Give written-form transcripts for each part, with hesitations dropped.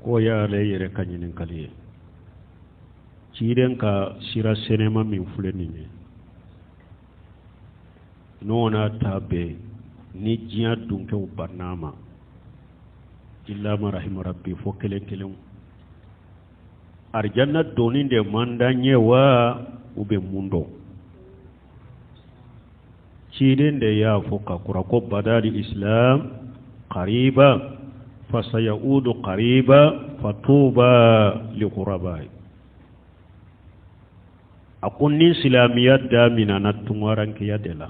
ko ya le yere kanyinin kaliye ciiden ka sira senema min fuleni ne nona tabe ni jiya dunke barnama illa ma rahim rabbi fo kelen kelen arjanna doni de mandanye wa ube mundo ciiden de ya fo ka kura ko badali islam qariba fasayaudu qariba fatuba li qurabai akunni islamiyat damina na tungaran ke yadela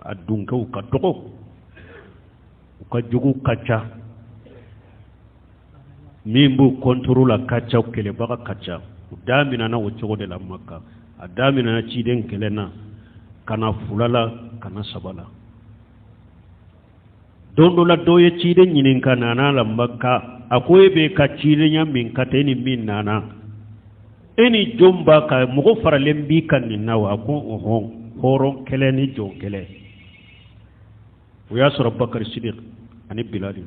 adunka ka doko ka jugu kacha mimbu kontrola kacha kele baka kacha damina na wucho de la makka adamina na ciden kelena kana fulala kana sabala dondo la doye ciden nyinin kana na la makka akoy be ka ciden ya min kateni min nana eni jomba ka mugo faralen bi kan ni nawa ko horon kele ni jon kele وياسر بكر الصديق عن بلال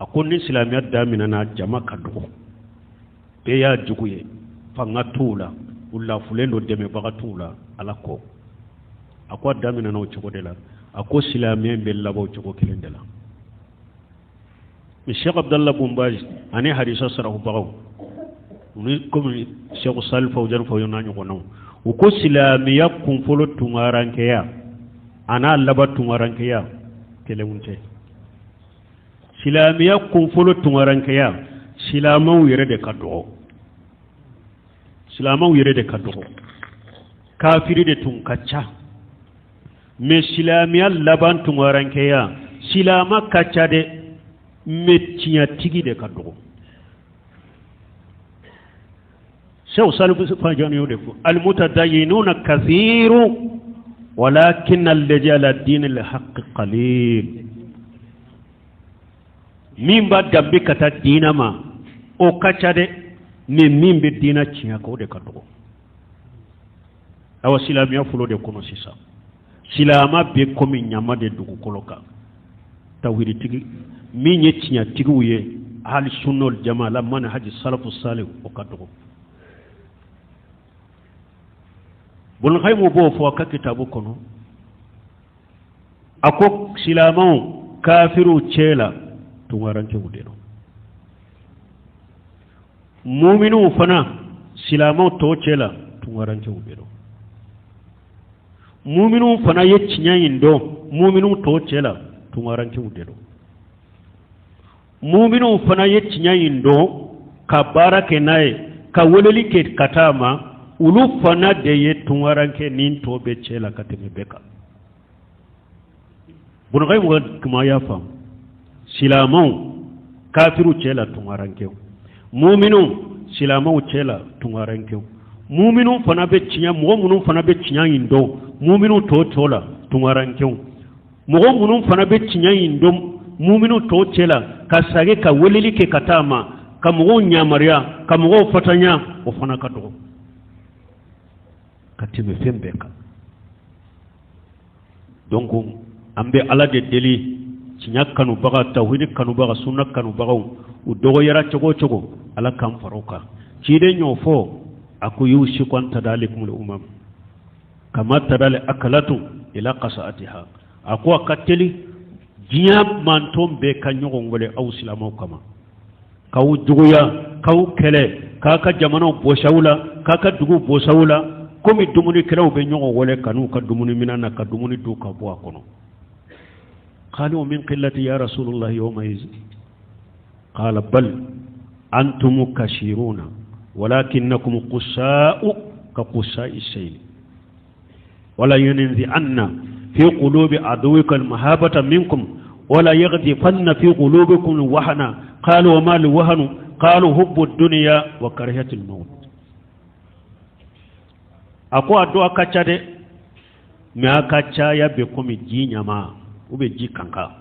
أكون إسلاميات دامنا جماعة كدو بيا جوكوي فنغتولا ولا فلان ودم بغتولا على كو أكو دامنا نوجو دلا أكو إسلاميين بالله بوجو كلين دلا الشيخ عبد الله بن باز أنا حديث سره باو ونكم الشيخ صالح فوزان فوزان يقولون وكو إسلاميات كون فلو تماران كيا ana laba tungarankeya kelewunte silamiya kunfolo tungarankeya silamaw yere de kaddo kafiri de tunkacha me silamiya laban tungarankeya silama kacha de metiya tigi de kaddo shaw salu fajani yode al mutadayyinuna kathiru ولكن الذي على الدين الحق قليل من بعد بك الدين ما او كچade من بدينا تشيا كو de kadو awa silamiya fulo de kono sisa silama be komi nyama de dugu koloka tawhid tigi min yetinya tigi wuye hal sunnul jamaa la man haji salafus salih o kadو bul khaymu bo fo ka kitabu kono ako silamau kafiru chela tungaranke udero mu'minu fana silamau to chela tungaranke udero mu'minu fana yechinya indo mu'minu to chela tungaranke udero mu'minu fana yechinya indo ka barake nae ka woleli ke katama ulu fana de ye tungaranke nin to be chela kateme beka bunu gay mo kuma ya fam silamau kafiru chela tungaranke mu'minu silamau chela tungaranke mu'minu fana be chinya mu'minu fana be chinya indo mu'minu to tola tungaranke mu'minu fana be chinya indo mu'minu to chela kasage ka welili ke katama ka mu'o nyamaria ka mu'o fatanya o fana kato katime fembeka donc ambe ala de deli cinya kanu baga tawhid kanu baga sunna kanu baga u dogo yara chogo ala kam faroka cide nyofo aku yushi kwanta dalikum al umam kama tadal akalatu ila qasatiha aku akateli jiya mantom be kanyo ngole au silamo kama kaw juguya kaw kele kaka jamano boshawla kaka dugu boshawla komi dumuni kelaw be nyongo wole kanu ka dumuni minana ka dumuni du ka bo akono qalu min qillati ya rasulullah yawma iz qala bal antum kashiruna walakinnakum qusa'u ka qusa'i sayl wala yunzi anna fi qulubi aduwika almahabata minkum wala yaghdifanna fi qulubikum wahana qalu wa ma wahanu qalu hubbu ad-dunya wa karahiyatul maut ako ado akacha de me akacha ya be komi jinyama ube jikanka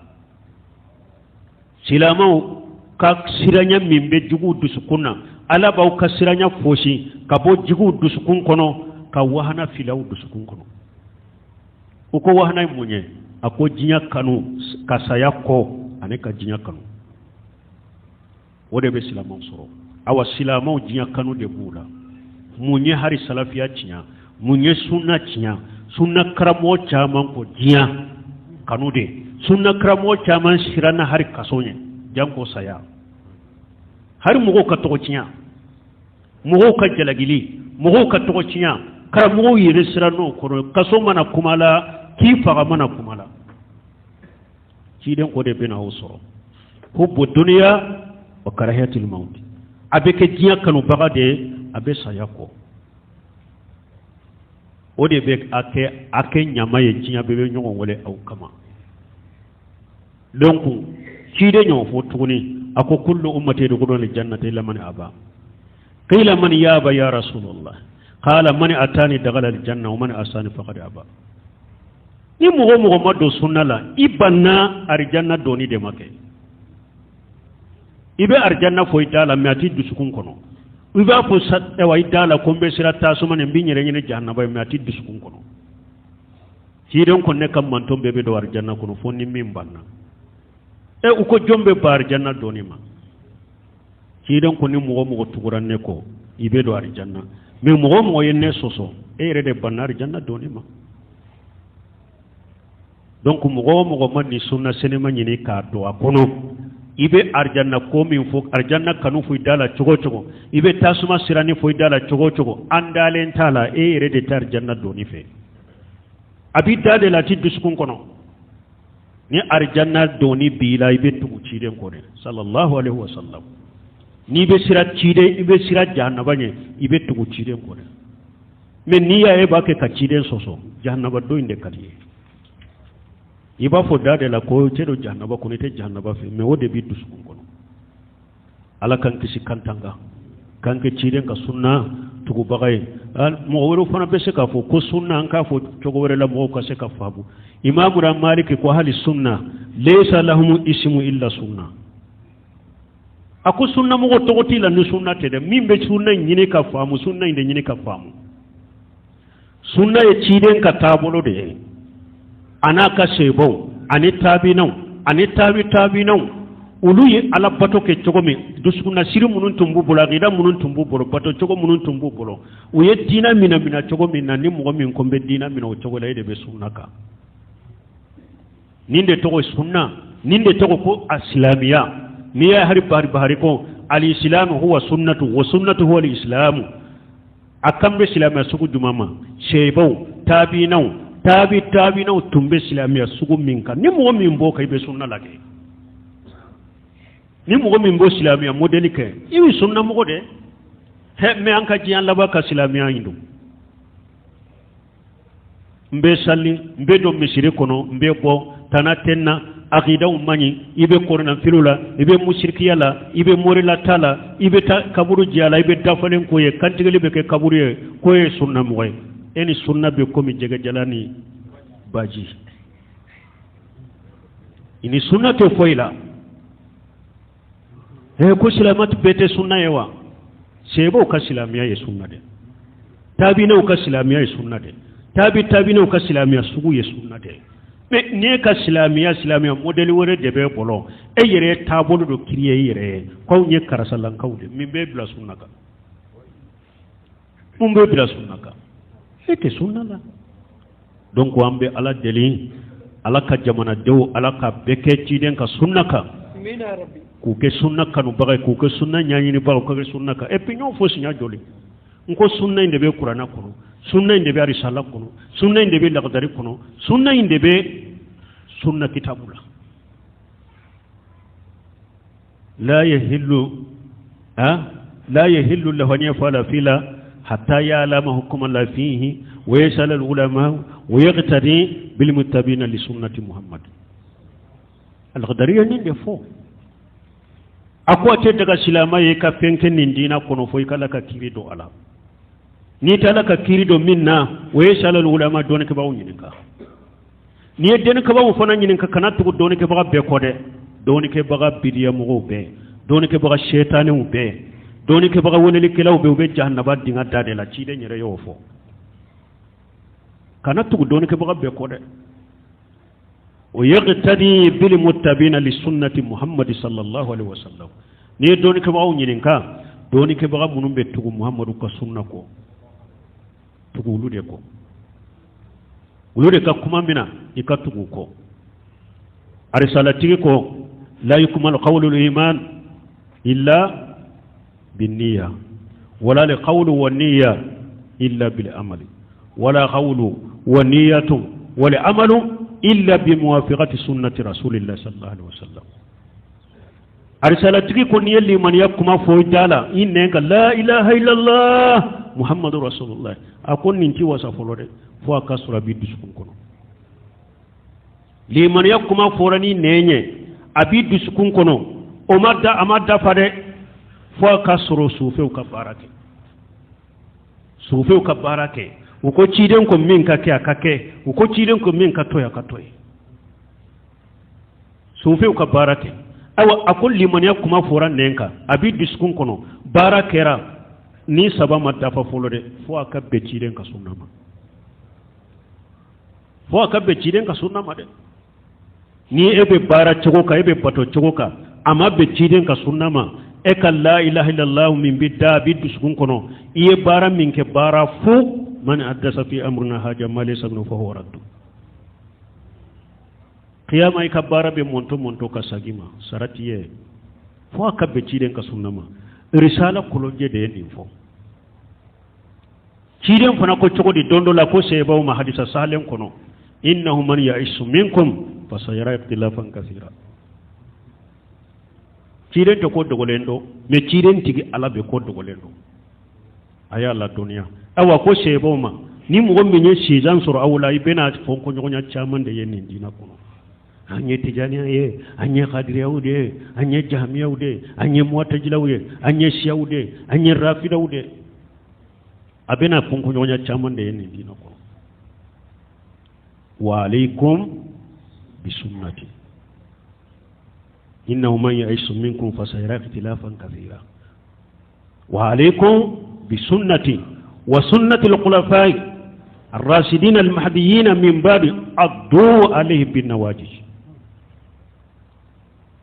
silamau ka siranya mimbe jugu dusukuna ala ba ka siranya foshi ka bo jugu dusukun kono ka wahana filaw dusukun kono uko wahana munye ako jinya kanu kasaya ko ane ka jinya kanu de be silamaw soro awa silamaw jinya kanu de bula munye hari salafiya tinya munye sunna tinya sunna karamo chaman ko jinya kanu de sunna karamo chaman sirana hari kasonye janko saya har mugo ka to tinya mugo ka jalagili mugo ka to tinya karamo yire sirano ko kaso mana kumala ki faga mana kumala ciden ko de bena usoro hubbu dunya wa karahiyatul maut abeke jinya kanu baga de abe sayako o de be ake nyama ye jinya bebe nyongo wole au kama donc cide nyon fo tuguni ako kullu ummati yadkhuluna aljannata illa man aba qila man yaba ya rasulullah qala man atani dakhala aljanna wa man asani faqad aba ni mugo mado sunna la ibanna arjanna doni de make ibe arjanna fo itala mi ati dusukun kono iba fo sadde wa itala kombe sirata suma ne binyere nyene jahannaba mi ati dusukun kono sidon ko ne kam manton bebe do arjanna kono fo ni min banna e uko jombe ba arjanna doni ma sidon ko ni mugo tuguran ne ko ibe do arjanna mi mugo yenne soso e rede banna arjanna doni ma donc mugo man ni sunna senema nyini ka do akono ibe arjanna ko min fo arjanna kanu fu dala chogo ibe tasuma sirani fu dala chogo andalen tala e rede tar janna do ni fe abi dade la ti duskun kono ni arjanna do ni bila ibe tugu ciden ko ne sallallahu alaihi wasallam ni be sirat cide ibe sirat jahannaba nye ibe tugu ciden ko ne men ni ya e ba ke ka ciden soso jahannaba do inde kadiye iba fo dade la ko cedo jahannaba ko te jahannaba fe me wode bi dusukun kono ala kan kisi kantanga kan ke ciden ka sunna tugu bagay mo woro fana be se ka fo ko sunna an ka fo togo wore la mo ko se ka fabu imamu ram malik ko hali sunna laysa lahum ismu illa sunna ako sunna mo to goti la no sunna te de mimbe sunna nyine ka famu sunna inde nyine ka famu sunna e ciden ka tabolo de anaka sebo ani tabi naw ulu ye ala bato ke cogomi dusuna siri munun tumbu bolo gida munun tumbu bolo bato cogo munun tumbu bolo u ye dina mina cogomi na ni mogo min kombe dina mina o cogo la de be sunna ka ninde togo sunna ninde togo ko islamiya ni ya hari bahari ko al islam huwa sunnatu wa sunnatu huwa al islam akambe islam sugu dumama sebo tabi naw tumbe silamiya sugu minka ni mo min bo kay be sunna lake ni mo min bo silamiya modeli ke iwi sunna mo de he me anka ji an laba ka silamiya indu mbe salli mbe do misire kono mbe bo tanatenna aqida umani ibe korna filula ibe mushrikiyala ibe morila tala ibe kaburu jiala ibe dafalen ko ye kantigeli be ke kaburu ye ko ye sunna mo eni sunna be komi jega jalani baji ini sunna to foila ko silamat bete sunna yewa sebo ka silamiya ye sunna de tabina ka silamiya ye sunna de tabina ka silamiya sugu ye sunna de me ne ka silamiya modeli wore de be bolo e yere tabolo do kriye yere ko nye karasalan kawde min be bla sunna ka mun be bla sunna ka eke sunna la donc ambe ala deli ala ka jamana dew ala ka beke ciden ka sunna ka mina rabbi ku ke sunna kanu bagay ku ke sunna nyaani ni bago ka sunna ka e pinyo fo sinya joli nko sunna inde be qur'ana kono sunna inde be risala kono sunna inde be laqdari kono sunna inde be sunna kitabula la yahillu lahu an yafala fila hatta ya'lama hukma la fihi wa yasal al ulama wa yaqtadi bil muttabi'in li sunnati muhammad al qadariya ni defo akwate daga silama ye ka penken nin dina kono foy kala ka kirido ala ni tala ka kirido minna wa yasal al ulama don ke bawo nyininka ni den ka bawo fona nyininka kana tugo don ke baga be kode don ke baga bidiya mo be don ke baga shaytanu be doni ke baga woneli kelaw be jahannaba dinga dade la ci de nyere yo fo kana tugu doni ke baga be ko de o yaqtadi bil muttabina li sunnati muhammad sallallahu alaihi wasallam ni doni ke bawo nyininka doni ke baga munum be tugu muhammadu ka sunna ko tugu ulude ko ulude ka kuma mina ikatugu ko arisalati ko la yukmalu qawlu al-iman illa bin-niyya wala li qawlu wan-niyya illa bil-amal wala qawlu wan-niyyatu wal amalu illa bi muwafiqati sunnati rasulillah sallallahu alaihi wasallam arisalatiki ko niyalli man yakuma fo dala inne ka la ilaha illallah muhammadur rasulullah akon ninti wasa folode fo akasura bi duskun kono liman yakuma forani nenye abi duskun kono o madda amadda fade fo akasuro sufeu ka barake uko ciden ko min kake akake uko ciden ko min katoya katoy sufeu ka barake awa akol liman yakuma foran nenka abi diskun kono barakera ni saba madda fa folode fo aka be ciden ka sunnama de ni ebe bara chogoka ebe pato chogoka ama be ciden ka sunnama e ka la ilaha illallah min bidda bi diskun kono iye bara min ke bara fu man addasa fi amrina haja ma laysa min fa huwa raddu qiyama ikabara be monto ka sagima saratiye fo akabbe ciden ka sunnama risala kolonje de ni fo ciden fana ko cogodi dondola ko sebaw ma hadisa salen kono innahu man ya'isu minkum fasayara ikhtilafan kaseera ciden to ko dogolendo me ciden tigi ala be ko dogolendo aya la dunya awa ko sebaw ma ni mo gombe nye sijan soro awla ibena fon ko nyonya chaman de yen dina kono anye tijaniya ye anye qadiriya ude anye jahmiya ude anye mu'tazila ude anye shi'a ude anye rafida ude abena funko nyonya chaman de yen dina ko wa alaykum bi sunnati innahu man ya'ish minkum fasayara ikhtilafan kathira wa alaykum bi sunnati wa sunnati al-khulafa'i ar-rashidin al-mahdiyyin min ba'di addu alayhi bin nawajij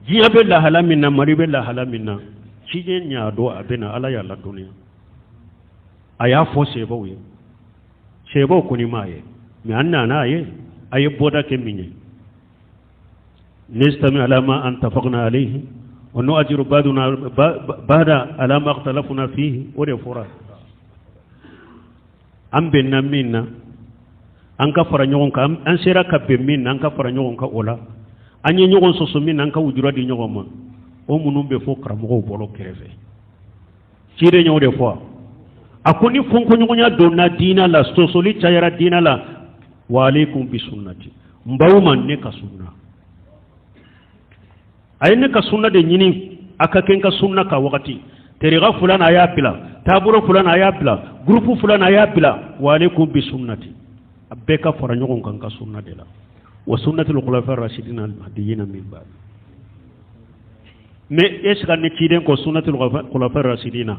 jiya be la halamina mari be la halamina cije nya do abena ala ya la dunya aya fo sebo ye sebo kuni maye mi anna na ye aye boda ke minye nistami ala ma antafaqna alayhi wa nu'ajiru ba'da ala ma ikhtalafna fihi wa fura ambe na minna an ka fara nyogon ka an sera ka be minna an ka fara nyogon ka ola anye nyogon soso min nan ka wujura di nyogon ma o munum be fo karamo bolo kerefe cire nyode fo akoni fonko nyogonya donna dina la sosoli chayara dina la wa alaykum bi sunnati mbawma ne ka sunna ayne ka sunna de nyini aka ken ka sunna ka wakati teriga fulana ya bila taburo fulana ya bila grupu fulana ya bila wa alaykum bi sunnati abeka fora nyogon kan ka sunna de la wa sunnatul khulafa ar-rashidin al-mahdiyyin min ba'd me eska ne ciden ko sunnatul khulafa ar-rashidin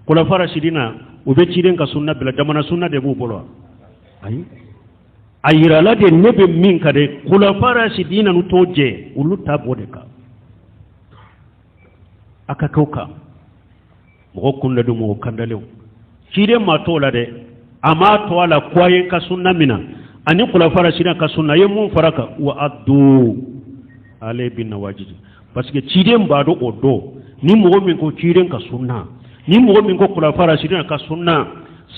khulafa ar-rashidin ube ciden ka sunna bila jamana sunna de bu bolo ay ayira la de nebe min ka de khulafa ar-rashidin nu toje ulu tabode ka aka kauka mo kunna du mo kandalew ciden ma to la de ama to ala kwayen ka sunna mina ani khulafa rashidin ka sunna yemun faraka wa addu alay bin nawajid parce que ciden ba do odo ni mo min ko ciden ka sunna ni mo min ko khulafa rashidin ka sunna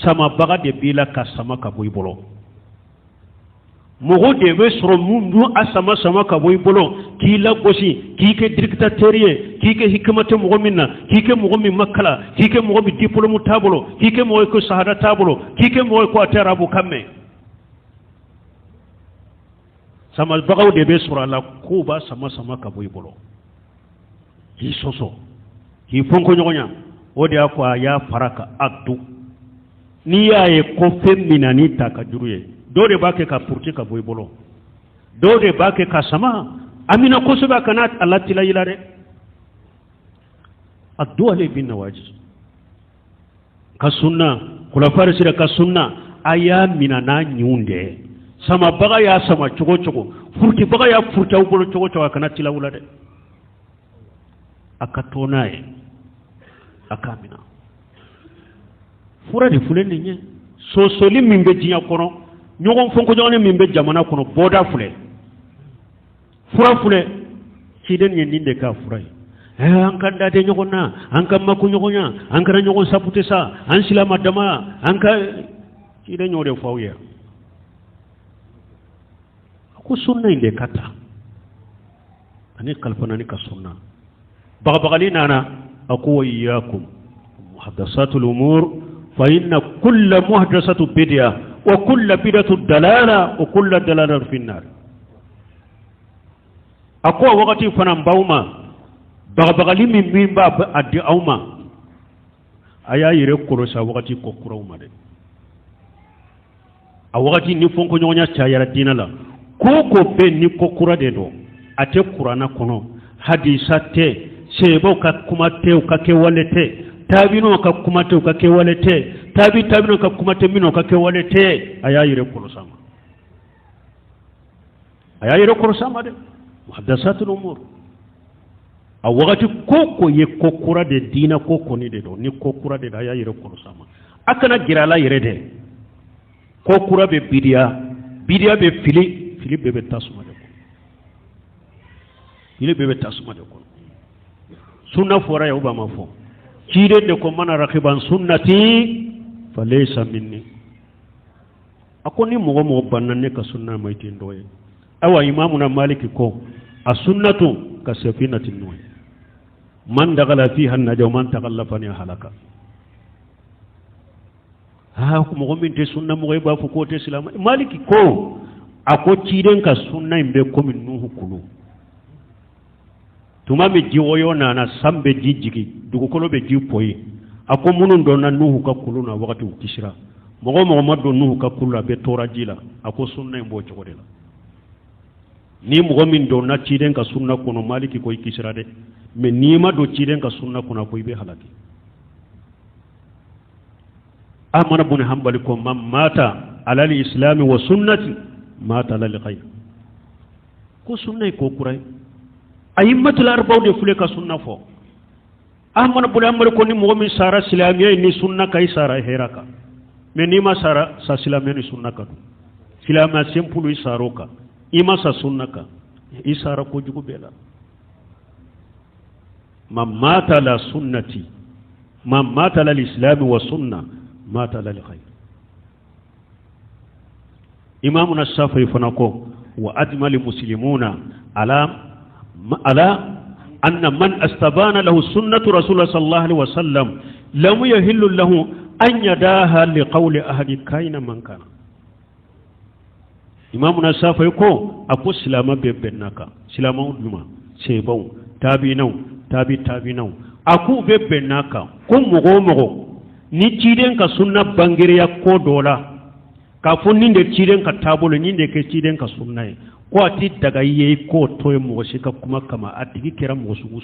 sama baga de bila ka sama ka boy bolo mo de be soro mundu asama sama ka boy bolo ki la gosi ki ke dictateur ki ke hikmatu mo minna ki ke mo min makala ki ke mo bi diplôme tabolo ki ke mo ko shahada tabolo ki ke mo ko atarabu kamme sama bagaw de be sura la ko ba sama ka boy bolo ki soso ki fonko nyonya o de akwa ya faraka addu ni yaye ko femina ni takajuruye do de bake ka purti ka boy bolo do de bake ka sama amina ko suba kana Allah tila yilare addu ale bin nawajis ka sunna kula farisira ka sunna aya mina na nyunde sama baga ya sama chogo furti baga ya furta ubolo chogo kana tila wulade akatonae akamina fura de fulen ni nye so soli min be dinya kono nyogon fonko jone min be jamana kono boda fule fura fule ciden yen ninde ka furai an kan da de nyogon na an kan makku nyogonya an kan nyogon sapute sa an silama dama an ka ciden nyode fawye ko sunna inde kata ani kalfana ni ka sunna bagali nana aku iyyakum muhaddasatul umur fa inna kull muhdathatu bid'ah wa kull bid'atu dalala wa kull dalalatin fi an-nar ako wakati fana bauma bagali min ba addi awma aya yire korosa wakati ko kurawma de a wakati ni fonko nyonya chayara dinala ko be ni ko kura de do ate qur'ana kono hadisa te sebo ka kuma te ka ke walete tabino ka kuma te ka ke walete tabino ka kuma te mino ka ke walete aya yire koro sama de muhaddasatul umur a wakati koko ye kokura de dina koko ni de do ni kokura de aya yire koro sama akana girala yire de kokura be bidia be fili bebe tasuma de ko sunna fora ya ubama fo kire de ko mana rakiban sunnati falaysa minni akoni mo bannan ne ka sunna mai tindoye awa imamuna maliki ko as-sunnatu ka safinatin nuh man dagala fiha an-najwa man taghallafa ni halaka ko mo min te sunna mo ba fu ko te islam maliki ko ako ciiden ka sunna imbe komin nuhu kulu tuma be jiwoyo nana sambe jijigi dugukolo be ji poyi ako munun do na nuhu ka kulu na wakati ukishira mogo maddo nuhu ka kulu be tora jila ako sunna imbo jogode la ni mogo min do na ciiden ka sunna kono maliki ko ikishira de me ni ma do ciiden ka sunna kono ko ibe halaki amana bun hanbali ko mata ala al-islam wa sunnati mata la liqay ko sunna ko kuray ayimmatul arba'u de fule ka sunna fo amana bun hanbali ko ni mogo min sara islamiyya ni sunna kay sara heraka me ni ma sara sa islamiyya ni sunna ka islamiyya sempulu isaroka ima sa sunna ka isara ko jugo bela mata la sunnati mata la al-islam wa sunna mata la liqay imamuna Shafi'i fanako wa ajmal muslimuna ala anna man astabana lahu sunnatu rasulullah sallallahu alaihi wasallam lam yahillu lahu an yadaha liqawli ahadi kaina man kana imamuna Shafi'i ko ako silama bebennaka silama uduma sebon tabi'inau aku bebennaka ko mogo ni ciden ka sunna bangiriya ko dola ka funnin da ciden ka tabolo ni da ke ciden ka sunna ko ati daga yayi ko toye mo shi ka kuma kama atigi kira mo sugu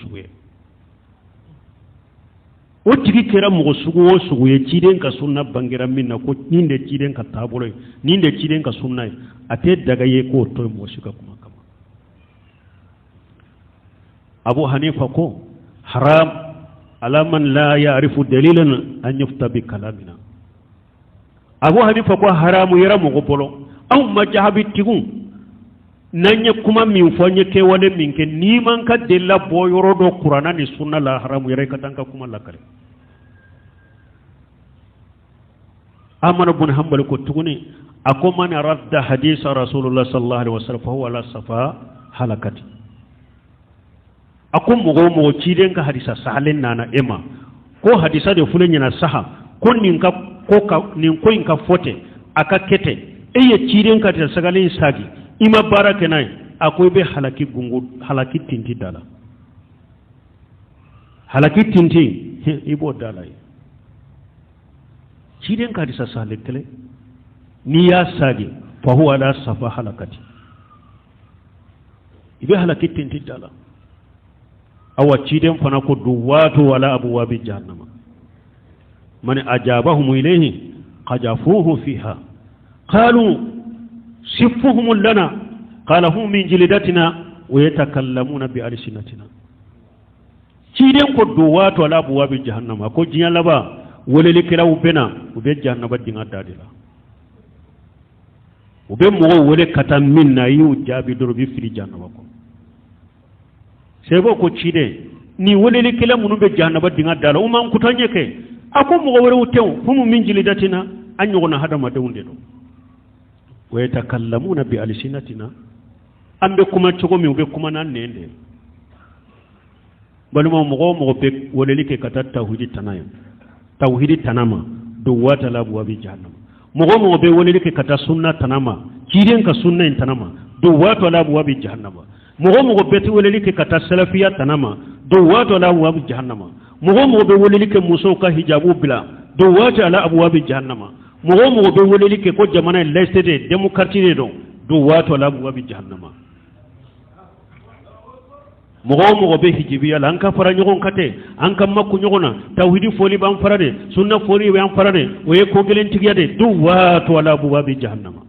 o tigi kira mo sugu ye ciden ka sunna bangira minna ko ni da ciden ka tabolo ni da ciden ka sunna ate daga yayi ko toye mo shi ka kuma kama Abu Hanifa ko haram ala man la ya'rifu dalilan an yufta bi kalamina Abu Hanifa ko haramu yara mo bolo aw majahabi tigun nanya kuma min fonye ke wale min ke ni man ka della boyoro do qur'ana ni sunna la haramu yara ka tanka kuma la kare amana bun hanbal ko tuguni ako man radda hadith rasulullah sallallahu alaihi wasallam fa huwa la safa halakati ako mo ciden ka hadisa sahalen nana ema ko hadisa de fulen yana saha ko nin ka in ka fote aka kete eye ciden ka ta sagalen sagi ima baraka nai akwai be halaki tinti dala halaki tinti ibo dala ciden ka hadisa sahalen tele ni ya sagi fa huwa la safa halakati ibe halaki tinti dala awa ciden fana ko duwatu wala abwabi jahannama man ajabahum ilayhi qajafuhu fiha qalu sifuhum lana qala hum min jildatina wa yatakallamuna bi alsinatina ciden ko do wato ala abwabi jahannama ko jiyan laba wolele kira ubena ube jahannama dinga dadila ube mo wole kata minna yu jabi doro bi fili jahannama ko sebo ko cide ni wolele kila munu be jahannama dinga dala o man kutanye ke ako mo wore utew fumu min jilidatina anyo na hada madawunde do wa yatakallamuna bi alsinatina ambe kuma chogo mi ube kuma nan nende baluma mo be wolele ke kata tauhidi tanaya tauhidi tanama do wata la buwa bi jahannam mo be wolele ke kata sunna tanama kiren ka sunna in tanama do wata la buwa bi jahannama mo be ti wolele ke kata salafiya tanama do wata la buwa bi jahannama mo be wolele ke muso ka hijabu bila do wata la buwa bi jahannama mo be wolele ke ko jamana lestede demokrati do wata la buwa bi jahannama mogo be hijibiya la anka fara nyogon kate anka makku nyogona tawhidi foli ban farade sunna foli ban farade oye ko gelen tigiyade du wato wala buwabi jahannama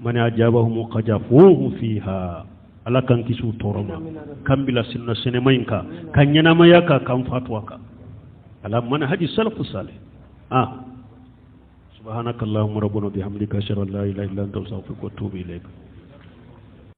man ajabahum qajafuhu fiha ala kan kisu toroma kambila sinna sinemainka kanyana mayaka kan fatwaka ala man haji salafu salih subhanakallahumma rabbana bihamdika ashhadu an la ilaha illa anta astaghfiruka wa atubu ilayk